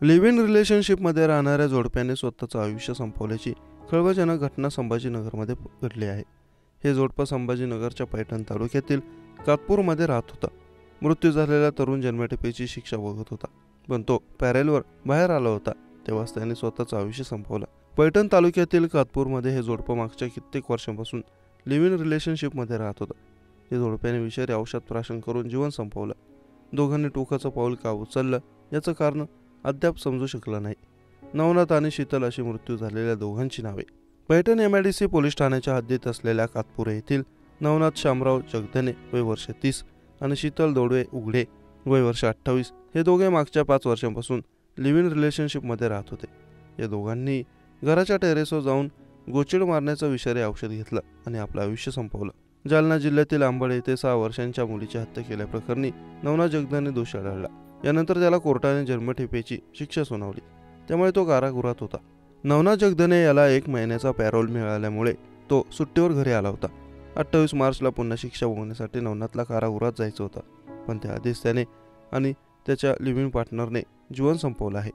Live in रिलेशनशिपमध्ये राहणाऱ्या जोडप्याने स्वतःचं आयुष्य संपवल्याची खळबळजनक घटना संभाजीनगरमध्ये घडली आहे. हे जोडपं संभाजीनगरच्या पैठण तालुक्यातील कातपूरमध्ये राहत होता. मृत्यू झालेला तरुण जन्मठेपेची शिक्षा भोगत होता, पण तो पॅरेलवर बाहेर आला होता तेव्हाच त्याने स्वतःचं आयुष्य संपवलं. पैठण तालुक्यातील कातपूरमध्ये हे जोडपं मागच्या कित्येक वर्षांपासून लिव्ह इन रिलेशनशिपमध्ये राहत होतं. या जोडप्याने विषारी औषध प्राशन करून जीवन संपवलं. दोघांनी टोकाचं पाऊल का उचललं याचं कारण अद्याप समजू शकलं नाही. नवनाथ आणि शीतल अशी मृत्यू झालेल्या दोघांची नावे. पैठण MIDC पोलीस ठाण्याच्या हद्दीत असलेल्या कातपूर येथील नवनाथ शामराव जगधने वय वर्ष 30 आणि शीतल दोडवे उघडे वय वर्ष 28 हे दोघे मागच्या 5 वर्षांपासून लिव्ह इन रिलेशनशिपमध्ये राहत होते. या दोघांनी घराच्या टेरेसवर जाऊन गोचिड मारण्याचं विषारी औषध घेतलं आणि आपलं आयुष्य संपवलं. जालना जिल्ह्यातील अंबड येथे 6 वर्षांच्या मुलीची हत्या केल्याप्रकरणी नवनाथ जगधने दोषी आढळला. यानंतर त्याला कोर्टाने जन्मठेपेची शिक्षा सुनावली, त्यामुळे तो कारागृहात होता. नवनाथ जगधने याला 1 महिन्याचा पॅरोल मिळाल्यामुळे तो सुट्टीवर घरी आला होता. 28 मार्चला पुन्हा शिक्षा भोगण्यासाठी नवनाथला कारागृहात जायचं होतं, पण त्याआधीच त्याने आणि त्याच्या लिव्ह इन पार्टनरने जीवन संपवलं आहे.